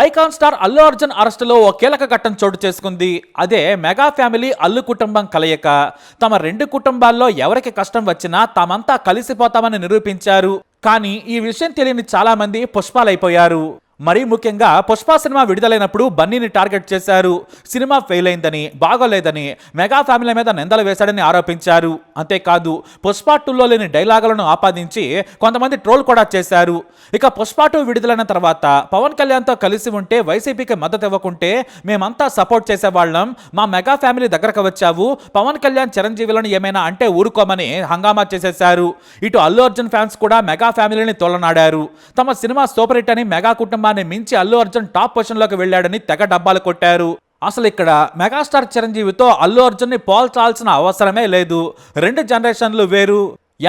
Icon star Allu Arjun అరెస్టులో ఓ కీలక ఘట్టం చోటు చేసుకుంది. అదే మెగా ఫ్యామిలీ అల్లు కుటుంబం కలయిక. తమ రెండు కుటుంబాల్లో ఎవరికి కష్టం వచ్చినా తామంతా కలిసిపోతామని నిరూపించారు. కానీ ఈ విషయం తెలియని చాలా మంది పుష్పాలైపోయారు. మరీ ముఖ్యంగా పుష్ప సినిమా విడుదలైనప్పుడు బన్నీని టార్గెట్ చేశారు. సినిమా ఫెయిల్ అయిందని, బాగోలేదని మెగా ఫ్యామిలీ మీద నిందలు వేశాడని ఆరోపించారు. అంతేకాదు పుష్ప 2లో లేని డైలాగులను ఆపాదించి కొంతమంది ట్రోల్ కూడా చేశారు. ఇక పుష్ప 2 విడుదలైన తర్వాత పవన్ కళ్యాణ్తో కలిసి ఉంటే వైసీపీకి మద్దతు ఇవ్వకుంటే మేమంతా సపోర్ట్ చేసేవాళ్ళం, మా మెగా ఫ్యామిలీ దగ్గరకు వచ్చావు, పవన్ కళ్యాణ్ చిరంజీవులను ఏమైనా అంటే ఊరుకోమని హంగామా చేసేశారు. ఇటు అల్లు అర్జున్ ఫ్యాన్స్ కూడా మెగా ఫ్యామిలీని తోలనాడారు. తమ సినిమా సూపర్ హిట్ అని మెగా కుటుంబం మించి అల్లు అర్జున్ టాప్ పొజిషన్ లోకి వెళ్ళాడని తెగ డబ్బాలు కొట్టారు. అసలు ఇక్కడ మెగాస్టార్ చిరంజీవితో అల్లు అర్జున్ ని పోల్చాల్సిన అవసరమే లేదు. రెండు జనరేషన్లు వేరు.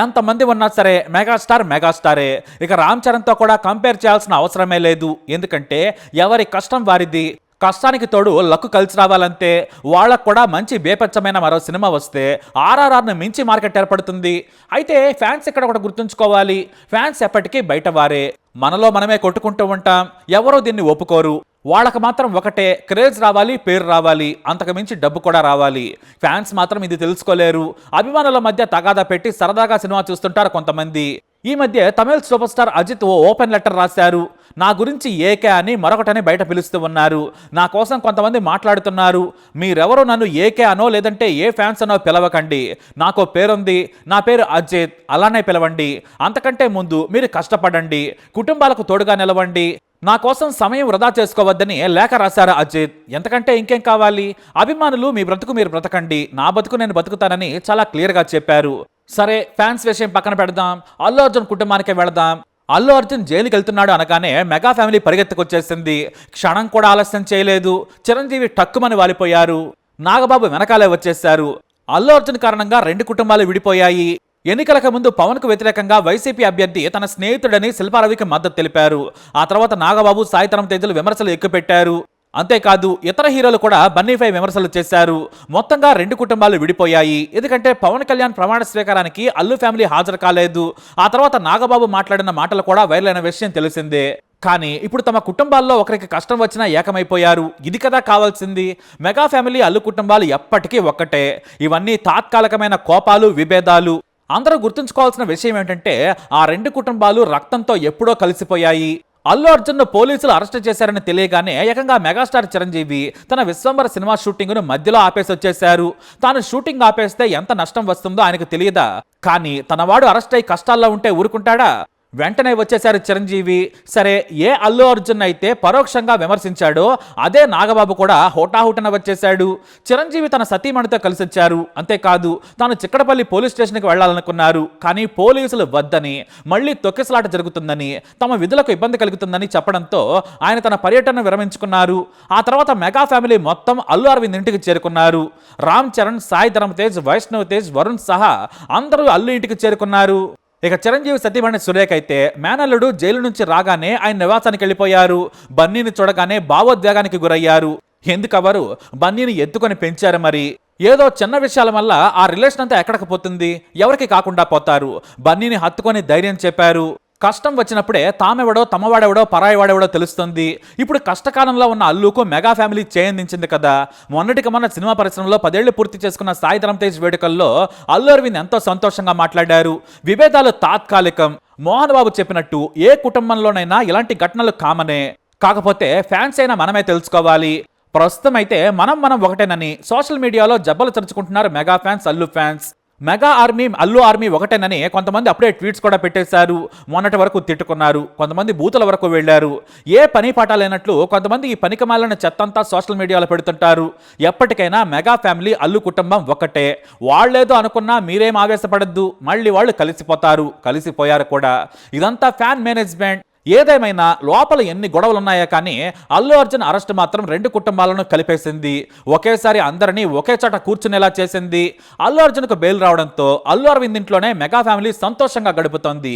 ఎంతమంది ఉన్నా సరే మెగాస్టార్ మెగాస్టారే. ఇక రామ్ చరణ్తో కూడా కంపేర్ చేయాల్సిన అవసరమే లేదు. ఎందుకంటే ఎవరి కష్టం వారిది. కష్టానికి తోడు లక్కు కలిసి రావాలంటే. వాళ్ళకు కూడా మంచి బేపచ్చమైన మరో సినిమా వస్తే ఆర్ఆర్ఆర్ను మించి మార్కెట్ ఏర్పడుతుంది. అయితే ఫ్యాన్స్ ఇక్కడ ఒకటి గుర్తుంచుకోవాలి, ఫ్యాన్స్ ఎప్పటికీ బయట వారే. మనలో మనమే కొట్టుకుంటూ ఉంటాం, ఎవరో దీన్ని ఒప్పుకోరు. వాళ్ళకి మాత్రం ఒకటే, క్రేజ్ రావాలి, పేరు రావాలి, అంతకు మించి డబ్బు కూడా రావాలి. ఫ్యాన్స్ మాత్రం ఇది తెలుసుకోలేరు. అభిమానుల మధ్య తగాదా పెట్టి సరదాగా సినిమా చూస్తుంటారు కొంతమంది. ఈ మధ్య తమిళ సూపర్ స్టార్ అజిత్ ఓ ఓపెన్ లెటర్ రాశారు. నా గురించి ఏకే అని మరొకటని బయట పిలుస్తూ ఉన్నారు. నా కోసం కొంతమంది మాట్లాడుతున్నారు. మీరెవరో నన్ను ఏకే అనో లేదంటే ఏ ఫ్యాన్స్ అనో పిలవకండి. నాకు పేరుంది, నా పేరు అజిత్, అలానే పిలవండి. అంతకంటే ముందు మీరు కష్టపడండి, కుటుంబాలకు తోడుగా నిలవండి, నా కోసం సమయం వృధా చేసుకోవద్దని లేఖ రాశారు అజిత్. ఎంతకంటే ఇంకేం కావాలి? అభిమానులు మీ బ్రతుకు మీరు బ్రతకండి, నా బతుకు నేను బతుకుతానని చాలా క్లియర్గా చెప్పారు. సరే, ఫ్యాన్స్ విషయం పక్కన పెడదాం, అల్లు అర్జున్ కుటుంబానికి వెళదాం. అల్లు అర్జున్ జైలుకి వెళ్తున్నాడు అనగానే మెగా ఫ్యామిలీ పరిగెత్తుకొచ్చేసింది. క్షణం కూడా ఆలస్యం చేయలేదు. చిరంజీవి టక్కుమని వాలిపోయారు. నాగబాబు వెనకాలే వచ్చేశారు. అల్లు అర్జున్ కారణంగా రెండు కుటుంబాలు విడిపోయాయి. ఎన్నికలకు ముందు పవన్ కు వ్యతిరేకంగా వైసీపీ అభ్యర్థి తన స్నేహితుడని శిల్పారవికి మద్దతు తెలిపారు. ఆ తర్వాత నాగబాబు, సాయితరం తేజలు విమర్శలు ఎక్కుపెట్టారు. అంతేకాదు ఇతర హీరోలు కూడా బన్నీపై విమర్శలు చేశారు. మొత్తంగా రెండు కుటుంబాలు విడిపోయాయి. ఎందుకంటే పవన్ కళ్యాణ్ ప్రమాణ స్వీకారానికి అల్లు ఫ్యామిలీ హాజరు కాలేదు. ఆ తర్వాత నాగబాబు మాట్లాడిన మాటలు కూడా వైరల్ అయిన విషయం తెలిసిందే. కానీ ఇప్పుడు తమ కుటుంబాల్లో ఒకరికి కష్టం వచ్చినా ఏకమైపోయారు. ఇది కదా కావాల్సింది. మెగా ఫ్యామిలీ అల్లు కుటుంబాలు ఎప్పటికీ ఒక్కటే. ఇవన్నీ తాత్కాలికమైన కోపాలు, విభేదాలు. అందరూ గుర్తుంచుకోవాల్సిన విషయం ఏంటంటే ఆ రెండు కుటుంబాలు రక్తంతో ఎప్పుడో కలిసిపోయాయి. అల్లు అర్జున్ ను పోలీసులు అరెస్ట్ చేశారని తెలియగానే ఏకంగా మెగాస్టార్ చిరంజీవి తన విశ్వంబర సినిమా షూటింగ్ ను మధ్యలో ఆపేసి వచ్చేశారు. తాను షూటింగ్ ఆపేస్తే ఎంత నష్టం వస్తుందో ఆయనకు తెలియదా? కానీ తనవాడు అరెస్ట్ అయి కష్టాల్లో ఉంటే ఊరుకుంటాడా? వెంటనే వచ్చేశారు చిరంజీవి. సరే, ఏ అల్లు అర్జున్ అయితే పరోక్షంగా విమర్శించాడో అదే నాగబాబు కూడా హోటాహుటన వచ్చేశాడు. చిరంజీవి తన సతీమణితో కలిసి వచ్చారు. అంతేకాదు తాను చిక్కడపల్లి పోలీస్ స్టేషన్కి వెళ్లాలనుకున్నారు. కానీ పోలీసులు వద్దని, మళ్లీ తొక్కిసలాట జరుగుతుందని, తమ విధులకు ఇబ్బంది కలుగుతుందని చెప్పడంతో ఆయన తన పర్యటనను విరమించుకున్నారు. ఆ తర్వాత మెగా ఫ్యామిలీ మొత్తం అల్లు అరవింద్ ఇంటికి చేరుకున్నారు. రామ్ చరణ్, సాయిధరమ్ తేజ్, వైష్ణవ్ తేజ్, వరుణ్ సహా అందరూ అల్లు ఇంటికి చేరుకున్నారు. ఇక చిరంజీవి సతీమణి సురేఖ అయితే మేనల్లుడు జైలు నుంచి రాగానే ఆయన నివాసానికి వెళ్ళిపోయారు. బన్నీని చూడగానే భావోద్వేగానికి గురయ్యారు. ఎందుకవరు బన్నీని ఎత్తుకొని పెంచారు. మరి ఏదో చిన్న విషయాల వల్ల ఆ రిలేషన్ అంతా ఎక్కడికి పోతుంది? ఎవరికి కాకుండా పోతారు. బన్నీని హత్తుకొని ధైర్యం చెప్పారు. కష్టం వచ్చినప్పుడే తామెవడో, తమవాడెవడో, పరాయివాడెవడో తెలుస్తుంది. ఇప్పుడు కష్టకాలంలో ఉన్న అల్లుకు మెగా ఫ్యామిలీ చేయందించింది కదా. మొన్నటికి మొన్న సినిమా పరిశ్రమలో 10 ఏళ్లు పూర్తి చేసుకున్న సాయిధరమ్ తేజ్ వేడుకల్లో అల్లు అరవింద్ ఎంతో సంతోషంగా మాట్లాడారు. విభేదాలు తాత్కాలికం. మోహన్ బాబు చెప్పినట్టు ఏ కుటుంబంలోనైనా ఇలాంటి ఘటనలు కామనే. కాకపోతే ఫ్యాన్స్ అయినా మనమే తెలుసుకోవాలి. ప్రస్తుతం అయితే మనం ఒకటేనని సోషల్ మీడియాలో జబ్బలు తెరుచుకుంటున్నారు mega fans, Allu fans. Mega army, Allu army ఒకటేనని కొంతమంది అప్పుడే ట్వీట్స్ కూడా పెట్టేశారు. మొన్నటి వరకు తిట్టుకున్నారు. కొంతమంది బూతుల వరకు వెళ్లారు. ఏ పని పాట లేనట్లు కొంతమంది ఈ పనికిమాలిన చెత్తంతా సోషల్ మీడియాలో పెడుతుంటారు. ఎప్పటికైనా మెగా ఫ్యామిలీ, అల్లు కుటుంబం ఒకటే. వాళ్ళేదో అనుకున్నా మీరేం ఆవేశపడద్దు. మళ్ళీ వాళ్ళు కలిసిపోతారు, కలిసిపోయారు కూడా. ఇదంతా ఫ్యాన్ మేనేజ్మెంట్. ఏదేమైనా లోపల ఎన్ని గొడవలున్నాయో కానీ అల్లు అర్జున్ అరెస్ట్ మాత్రం రెండు కుటుంబాలను కలిపేసింది. ఒకేసారి అందరినీ ఒకే చోట కూర్చునేలా చేసింది. అల్లు అర్జున్కు బెయిల్ రావడంతో అల్లు అరవింద్ ఇంట్లోనే మెగా ఫ్యామిలీ సంతోషంగా గడుపుతోంది.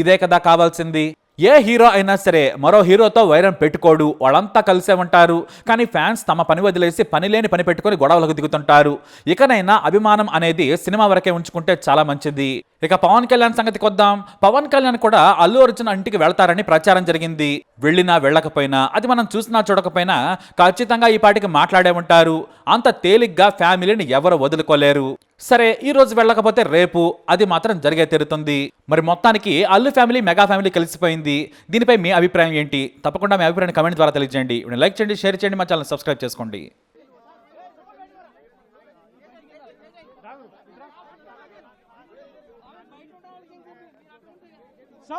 ఇదే కదా కావాల్సింది. ఏ హీరో అయినా సరే మరో హీరోతో వైరం పెట్టుకోడు, వాళ్ళంతా కలిసే ఉంటారు. కానీ ఫ్యాన్స్ తమ పని వదిలేసి పని లేని పని పెట్టుకొని గొడవలకు దిగుతుంటారు. ఇకనైనా అభిమానం అనేది సినిమా వరకే ఉంచుకుంటే చాలా మంచిది. ఇక పవన్ కళ్యాణ్ సంగతికి వద్దాం. పవన్ కళ్యాణ్ కూడా అల్లు అర్జున్ ఇంటికి వెళ్తారని ప్రచారం జరిగింది. వెళ్ళినా వెళ్ళకపోయినా, అది మనం చూసినా చూడకపోయినా ఖచ్చితంగా ఈ పాటికి మాట్లాడే ఉంటారు. అంత తేలిగ్గా ఫ్యామిలీని ఎవరు వదులుకోలేరు. సరే, ఈ రోజు వెళ్ళకపోతే రేపు అది మాత్రం జరిగే తీరుతుంది. మరి మొత్తానికి అల్లు ఫ్యామిలీ మెగా ఫ్యామిలీ కలిసిపోయింది. దీనిపై మీ అభిప్రాయం ఏంటి? తప్పకుండా మీ అభిప్రాయాన్ని కమెంట్ ద్వారా తెలియజేయండి. లైక్ చేయండి, షేర్ చేయండి, మా ఛానల్ సబ్స్క్రైబ్ చేసుకోండి.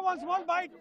One small bite.